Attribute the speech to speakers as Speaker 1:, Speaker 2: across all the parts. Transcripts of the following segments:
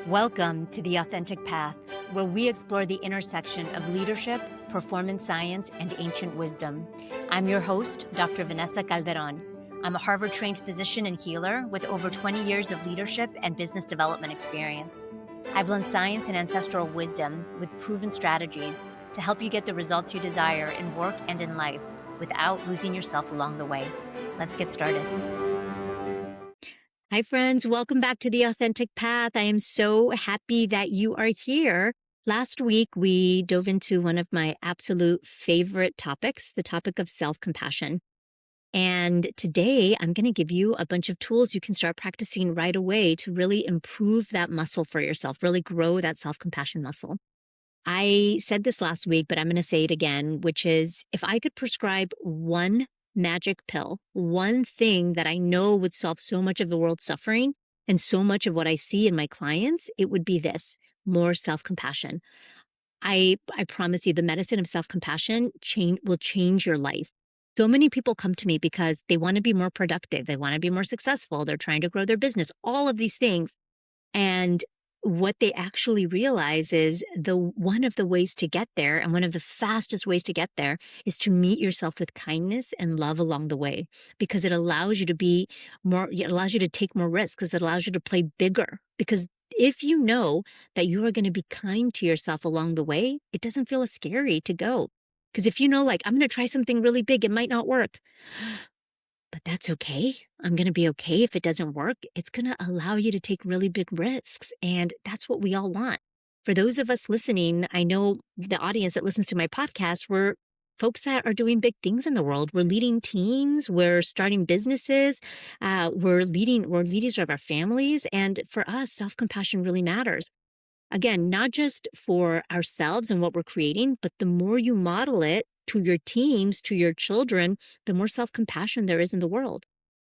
Speaker 1: Welcome to The Authentic Path, where we explore the intersection of leadership, performance science, and ancient wisdom. I'm your host, Dr. Vanessa Calderón. I'm a Harvard-trained physician and healer with over 20 years of leadership and business development experience. I blend science and ancestral wisdom with proven strategies to help you get the results you desire in work and in life without losing yourself along the way. Let's get started. Hi, friends. Welcome back to The Authentic Path. I am so happy that you are here. Last week, we dove into one of my absolute favorite topics, the topic of self-compassion. And today, I'm going to give you a bunch of tools you can start practicing right away to really improve that muscle for yourself, really grow that self-compassion muscle. I said this last week, but I'm going to say it again, which is if I could prescribe one magic pill, one thing that I know would solve so much of the world's suffering and so much of what I see in my clients, it would be this: more self-compassion. I promise you, the medicine of self-compassion will change your life. So many people come to me because they want to be more productive. They want to be more successful. They're trying to grow their business, all of these things. And what they actually realize is one of the ways to get there, and one of the fastest ways to get there, is to meet yourself with kindness and love along the way, because it allows you to be more, it allows you to take more risks, because it allows you to play bigger. Because if you know that you are going to be kind to yourself along the way, it doesn't feel as scary to go. Because if you know, like, I'm going to try something really big, it might not work. But that's okay. I'm going to be okay if it doesn't work. It's going to allow you to take really big risks. And that's what we all want. For those of us listening, I know the audience that listens to my podcast, we're folks that are doing big things in the world. We're leading teams. We're starting businesses. We're leaders of our families. And for us, self-compassion really matters. Again, not just for ourselves and what we're creating, but the more you model it to your teams, to your children, the more self-compassion there is in the world.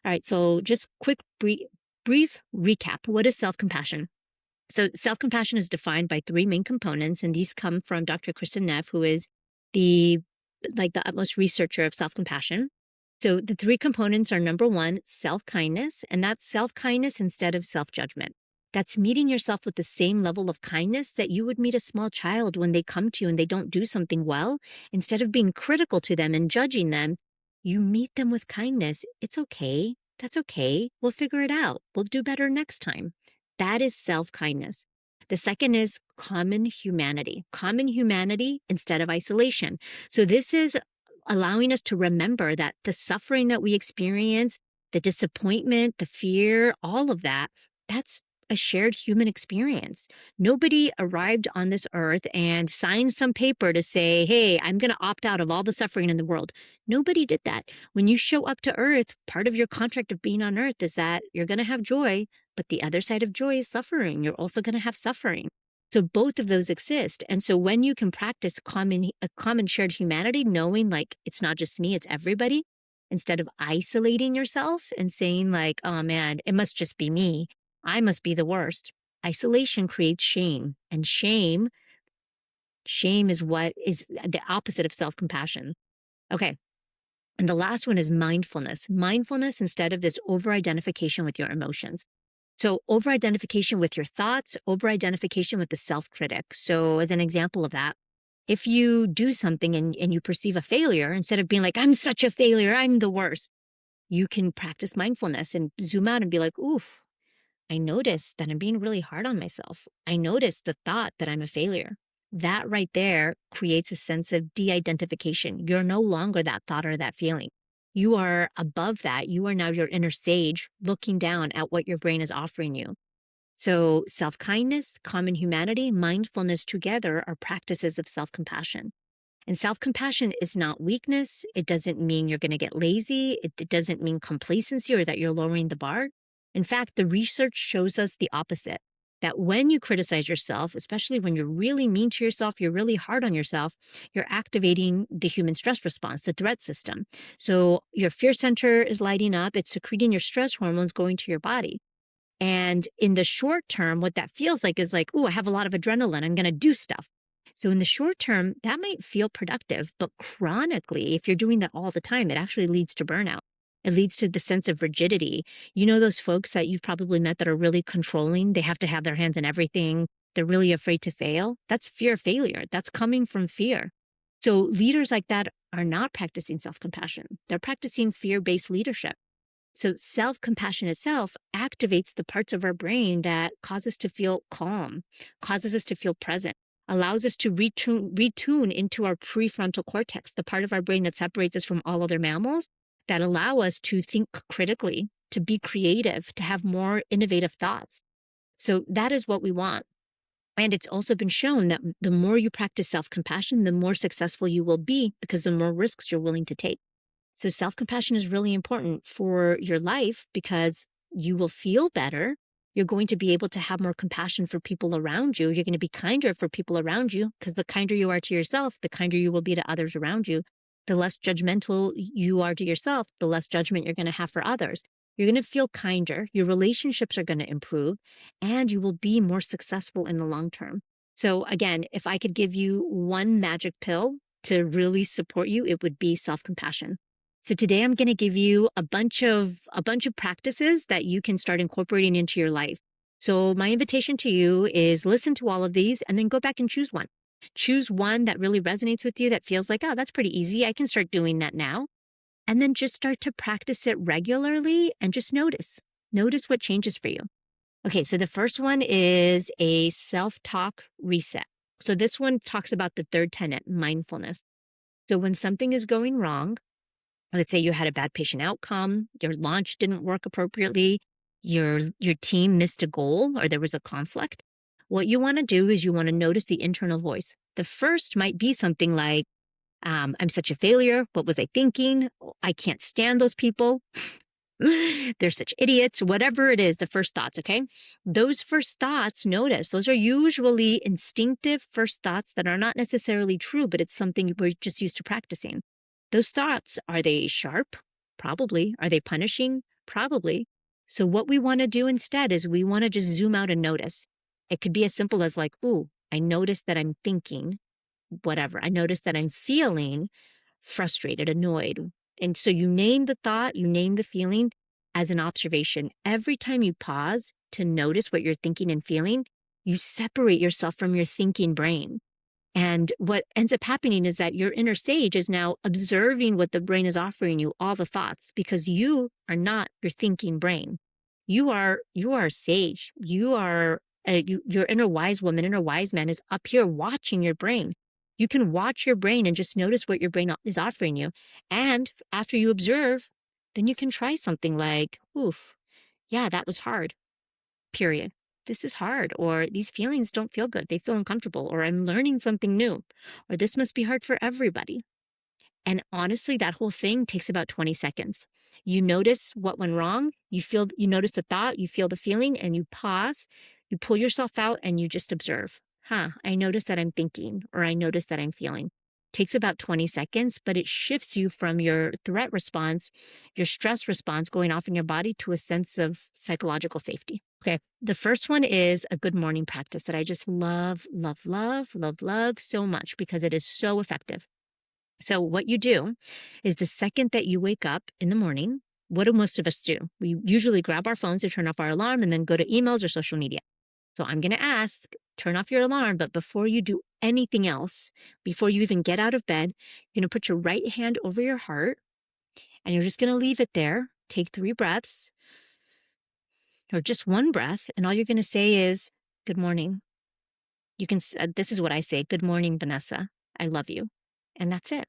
Speaker 1: All right, so just quick, brief recap. What is self-compassion? So self-compassion is defined by three main components, and these come from Dr. Kristen Neff, who is the utmost researcher of self-compassion. So the three components are: number one, self-kindness, and that's self-kindness instead of self-judgment. That's meeting yourself with the same level of kindness that you would meet a small child when they come to you and they don't do something well. Instead of being critical to them and judging them, you meet them with kindness. It's okay. That's okay. We'll figure it out. We'll do better next time. That is self-kindness. The second is common humanity instead of isolation. So this is allowing us to remember that the suffering that we experience, the disappointment, the fear, all of that, that's a shared human experience. Nobody arrived on this earth and signed some paper to say, hey, I'm going to opt out of all the suffering in the world. Nobody did that. When you show up to earth, part of your contract of being on earth is that you're going to have joy, but the other side of joy is suffering. You're also going to have suffering. So both of those exist. And so when you can practice a common shared humanity, knowing like it's not just me, it's everybody, instead of isolating yourself and saying like, oh man, it must just be me, I must be the worst. Isolation creates shame, and shame is what is the opposite of self-compassion. Okay. And the last one is mindfulness. Mindfulness instead of this over-identification with your emotions. So over-identification with your thoughts, over-identification with the self-critic. So as an example of that, if you do something and you perceive a failure, instead of being like, I'm such a failure, I'm the worst, you can practice mindfulness and zoom out and be like, oof, I notice that I'm being really hard on myself. I notice the thought that I'm a failure. That right there creates a sense of de-identification. You're no longer that thought or that feeling. You are above that. You are now your inner sage looking down at what your brain is offering you. So self-kindness, common humanity, mindfulness together are practices of self-compassion. And self-compassion is not weakness. It doesn't mean you're going to get lazy. It doesn't mean complacency or that you're lowering the bar. In fact, the research shows us the opposite, that when you criticize yourself, especially when you're really mean to yourself, you're really hard on yourself, you're activating the human stress response, the threat system. So your fear center is lighting up, it's secreting your stress hormones going to your body. And in the short term, what that feels like is like, oh, I have a lot of adrenaline, I'm going to do stuff. So in the short term, that might feel productive, but chronically, if you're doing that all the time, it actually leads to burnout. It leads to the sense of rigidity. You know, those folks that you've probably met that are really controlling, they have to have their hands in everything. They're really afraid to fail. That's fear of failure. That's coming from fear. So leaders like that are not practicing self-compassion. They're practicing fear-based leadership. So self-compassion itself activates the parts of our brain that cause us to feel calm, causes us to feel present, allows us to retune into our prefrontal cortex, the part of our brain that separates us from all other mammals, that allow us to think critically, to be creative, to have more innovative thoughts. So that is what we want. And it's also been shown that the more you practice self-compassion, the more successful you will be, because the more risks you're willing to take. So self-compassion is really important for your life because you will feel better. You're going to be able to have more compassion for people around you. You're going to be kinder for people around you, because the kinder you are to yourself, the kinder you will be to others around you. The less judgmental you are to yourself, the less judgment you're going to have for others. You're going to feel kinder. Your relationships are going to improve, and you will be more successful in the long term. So again, if I could give you one magic pill to really support you, it would be self-compassion. So today I'm going to give you a bunch of practices that you can start incorporating into your life. So my invitation to you is listen to all of these and then go back and choose one. Choose one that really resonates with you, that feels like, oh, that's pretty easy. I can start doing that now. And then just start to practice it regularly and just notice. Notice what changes for you. Okay, so the first one is a self-talk reset. So this one talks about the third tenet, mindfulness. So when something is going wrong, let's say you had a bad patient outcome, your launch didn't work appropriately, your team missed a goal, or there was a conflict. What you want to do is you want to notice the internal voice. The first might be something like, I'm such a failure. What was I thinking? I can't stand those people. They're such idiots. Whatever it is, the first thoughts, okay? Those first thoughts, notice, those are usually instinctive first thoughts that are not necessarily true, but it's something we're just used to practicing. Those thoughts, are they sharp? Probably. Are they punishing? Probably. So what we want to do instead is we want to just zoom out and notice. It could be as simple as like, ooh, I noticed that I'm thinking whatever. I noticed that I'm feeling frustrated, annoyed. And so you name the thought, you name the feeling as an observation. Every time you pause to notice what you're thinking and feeling, you separate yourself from your thinking brain. And what ends up happening is that your inner sage is now observing what the brain is offering you, all the thoughts, because you are not your thinking brain. You are a sage. You are your inner wise woman, inner wise man is up here watching your brain. You can watch your brain and just notice what your brain is offering you. And after you observe, then you can try something like, oof, yeah, that was hard, period. This is hard, or these feelings don't feel good. They feel uncomfortable, or I'm learning something new, or this must be hard for everybody. And honestly, that whole thing takes about 20 seconds. You notice what went wrong. You notice the thought, you feel the feeling, and you pause, you pull yourself out and you just observe. I notice that I'm thinking, or I notice that I'm feeling. Takes about 20 seconds, but it shifts you from your threat response, your stress response going off in your body, to a sense of psychological safety. Okay, the first one is a good morning practice that I just love, love, love, love, love so much because it is so effective. So what you do is the second that you wake up in the morning, what do most of us do? We usually grab our phones to turn off our alarm and then go to emails or social media. So I'm going to ask, turn off your alarm, but before you do anything else, before you even get out of bed, you're going to put your right hand over your heart and you're just going to leave it there. Take 3 breaths or just 1 breath. And all you're going to say is, good morning. This is what I say. Good morning, Vanessa. I love you. And that's it.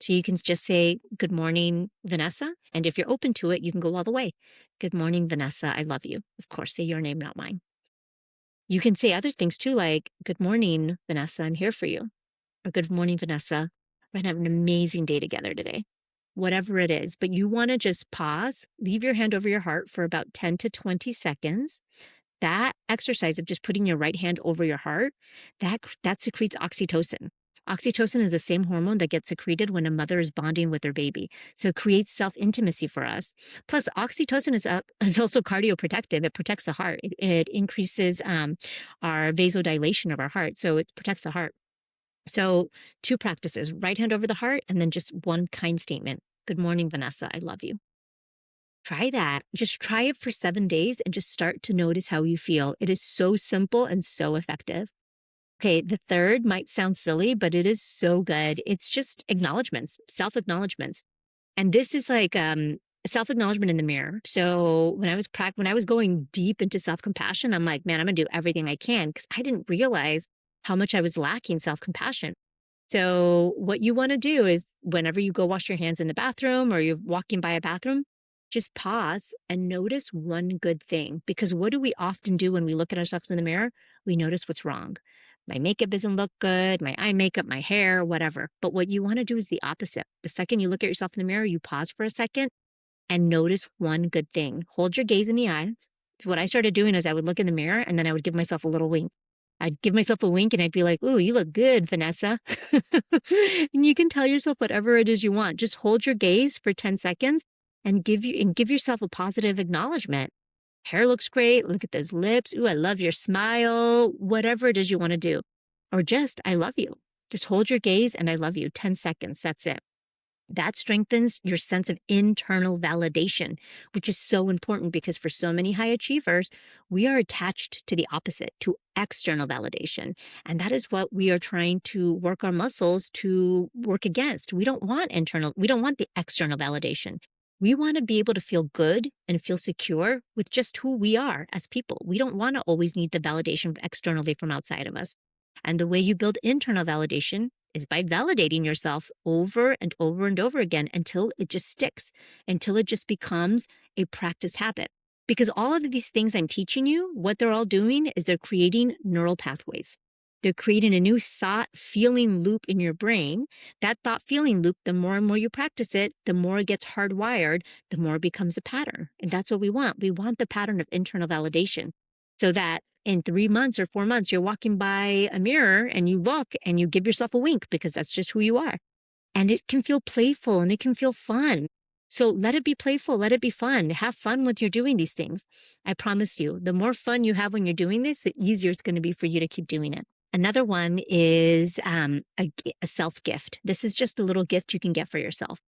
Speaker 1: So you can just say, good morning, Vanessa. And if you're open to it, you can go all the way. Good morning, Vanessa. I love you. Of course, say your name, not mine. You can say other things too, like, good morning, Vanessa, I'm here for you. Or good morning, Vanessa, we're going to have an amazing day together today. Whatever it is, but you want to just pause, leave your hand over your heart for about 10 to 20 seconds. That exercise of just putting your right hand over your heart, that secretes oxytocin. Oxytocin is the same hormone that gets secreted when a mother is bonding with her baby. So it creates self-intimacy for us. Plus, oxytocin is also cardioprotective. It protects the heart. It increases our vasodilation of our heart. So it protects the heart. So 2 practices, right hand over the heart, and then just 1 kind statement. Good morning, Vanessa. I love you. Try that. Just try it for 7 days and just start to notice how you feel. It is so simple and so effective. Okay, the third might sound silly, but it is so good. It's just acknowledgments, self-acknowledgments. And this is like self-acknowledgement in the mirror. So when I was going deep into self-compassion, I'm like, man, I'm gonna do everything I can because I didn't realize how much I was lacking self-compassion. So what you want to do is whenever you go wash your hands in the bathroom or you're walking by a bathroom, just pause and notice one good thing. Because what do we often do when we look at ourselves in the mirror? We notice what's wrong. My makeup doesn't look good, my eye makeup, my hair, whatever. But what you want to do is the opposite. The second you look at yourself in the mirror, you pause for a second and notice one good thing. Hold your gaze in the eyes. So what I started doing is I would look in the mirror and then I would give myself a little wink. I'd give myself a wink and I'd be like, "Ooh, you look good, Vanessa." And you can tell yourself whatever it is you want. Just hold your gaze for 10 seconds and give yourself a positive acknowledgement. Hair looks great. Look at those lips. Ooh, I love your smile. Whatever it is you want to do. Or just, I love you. Just hold your gaze and I love you. 10 seconds. That's it. That strengthens your sense of internal validation, which is so important because for so many high achievers, we are attached to the opposite, to external validation. And that is what we are trying to work our muscles to work against. We don't want the external validation. We want to be able to feel good and feel secure with just who we are as people. We don't want to always need the validation externally from outside of us. And the way you build internal validation is by validating yourself over and over and over again until it just sticks, until it just becomes a practiced habit. Because all of these things I'm teaching you, what they're all doing is they're creating neural pathways. They're creating a new thought feeling loop in your brain. That thought feeling loop, the more and more you practice it, the more it gets hardwired, the more it becomes a pattern. And that's what we want. We want the pattern of internal validation so that in 3 months or 4 months, you're walking by a mirror and you look and you give yourself a wink because that's just who you are. And it can feel playful and it can feel fun. So let it be playful, let it be fun. Have fun when you're doing these things. I promise you, the more fun you have when you're doing this, the easier it's going to be for you to keep doing it. Another one is a self gift. This is just a little gift you can get for yourself.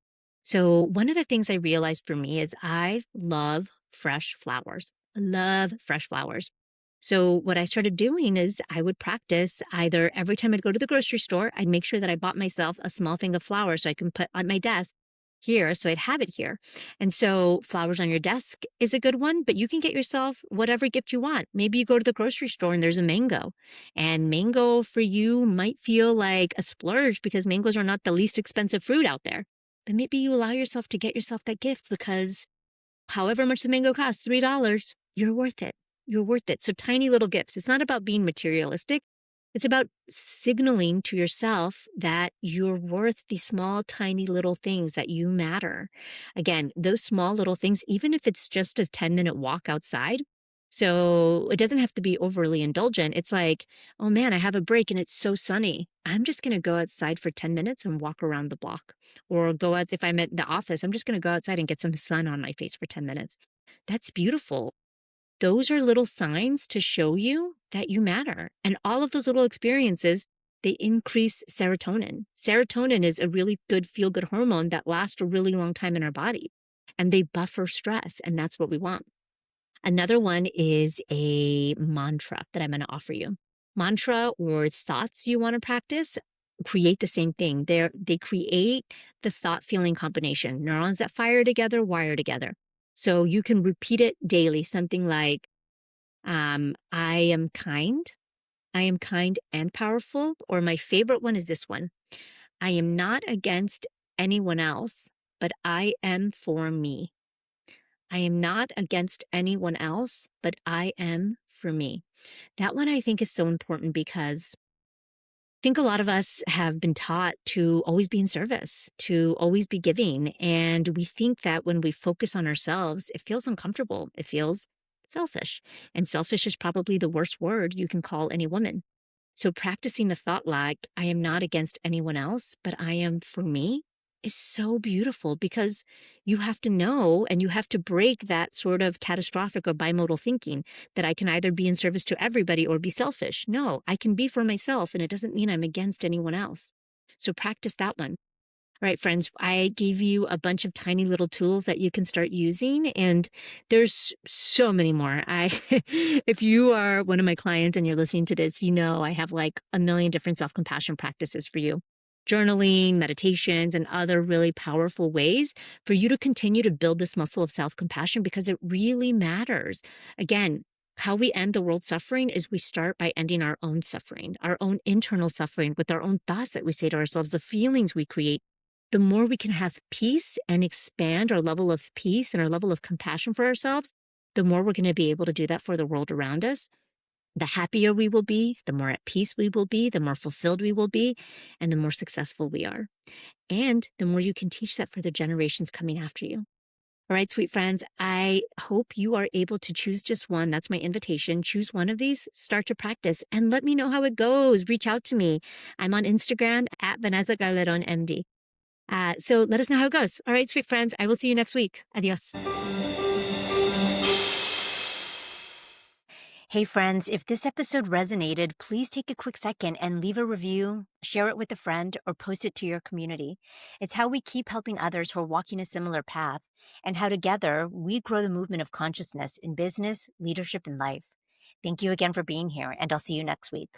Speaker 1: So one of the things I realized for me is I love fresh flowers. I love fresh flowers. So what I started doing is I would practice either every time I'd go to the grocery store, I'd make sure that I bought myself a small thing of flowers so I can put on my desk here, so I'd have it here. And so flowers on your desk is a good one, but you can get yourself whatever gift you want. Maybe you go to the grocery store and there's a mango, and mango for you might feel like a splurge because mangoes are not the least expensive fruit out there. But maybe you allow yourself to get yourself that gift because however much the mango costs, $3, you're worth it. You're worth it. So tiny little gifts. It's not about being materialistic. It's about signaling to yourself that you're worth these small, tiny little things, that you matter. Again, those small little things, even if it's just a 10-minute walk outside. So it doesn't have to be overly indulgent. It's like, oh man, I have a break and it's so sunny. I'm just going to go outside for 10 minutes and walk around the block. Or go out, if I'm at the office, I'm just going to go outside and get some sun on my face for 10 minutes. That's beautiful. Those are little signs to show you that you matter. And all of those little experiences, they increase serotonin. Serotonin is a really good feel-good hormone that lasts a really long time in our body. And they buffer stress, and that's what we want. Another one is a mantra that I'm going to offer you. Mantra or thoughts you want to practice create the same thing. They create the thought-feeling combination. Neurons that fire together, wire together. So you can repeat it daily, something like, I am kind and powerful. Or my favorite one is this one. I am not against anyone else, but I am for me. I am not against anyone else, but I am for me. That one I think is so important because I think a lot of us have been taught to always be in service, to always be giving. And we think that when we focus on ourselves, it feels uncomfortable. It feels selfish. And selfish is probably the worst word you can call any woman. So practicing the thought like, I am not against anyone else, but I am for me, is so beautiful because you have to know and you have to break that sort of catastrophic or bimodal thinking that I can either be in service to everybody or be selfish. No, I can be for myself and it doesn't mean I'm against anyone else. So practice that one. All right, friends, I gave you a bunch of tiny little tools that you can start using, and there's so many more. If you are one of my clients and you're listening to this, you know I have like a million different self-compassion practices for you. Journaling, meditations, and other really powerful ways for you to continue to build this muscle of self-compassion because it really matters. Again, how we end the world's suffering is we start by ending our own suffering, our own internal suffering with our own thoughts that we say to ourselves, the feelings we create. The more we can have peace and expand our level of peace and our level of compassion for ourselves, the more we're going to be able to do that for the world around us. The happier we will be, the more at peace we will be, the more fulfilled we will be, and the more successful we are. And the more you can teach that for the generations coming after you. All right, sweet friends, I hope you are able to choose just one. That's my invitation. Choose one of these, start to practice, and let me know how it goes. Reach out to me. I'm on Instagram at Vanessa Calderón, MD. So let us know how it goes. All right, sweet friends, I will see you next week. Adios. Hey, friends, if this episode resonated, please take a quick second and leave a review, share it with a friend, or post it to your community. It's how we keep helping others who are walking a similar path, and how together we grow the movement of consciousness in business, leadership, and life. Thank you again for being here, and I'll see you next week.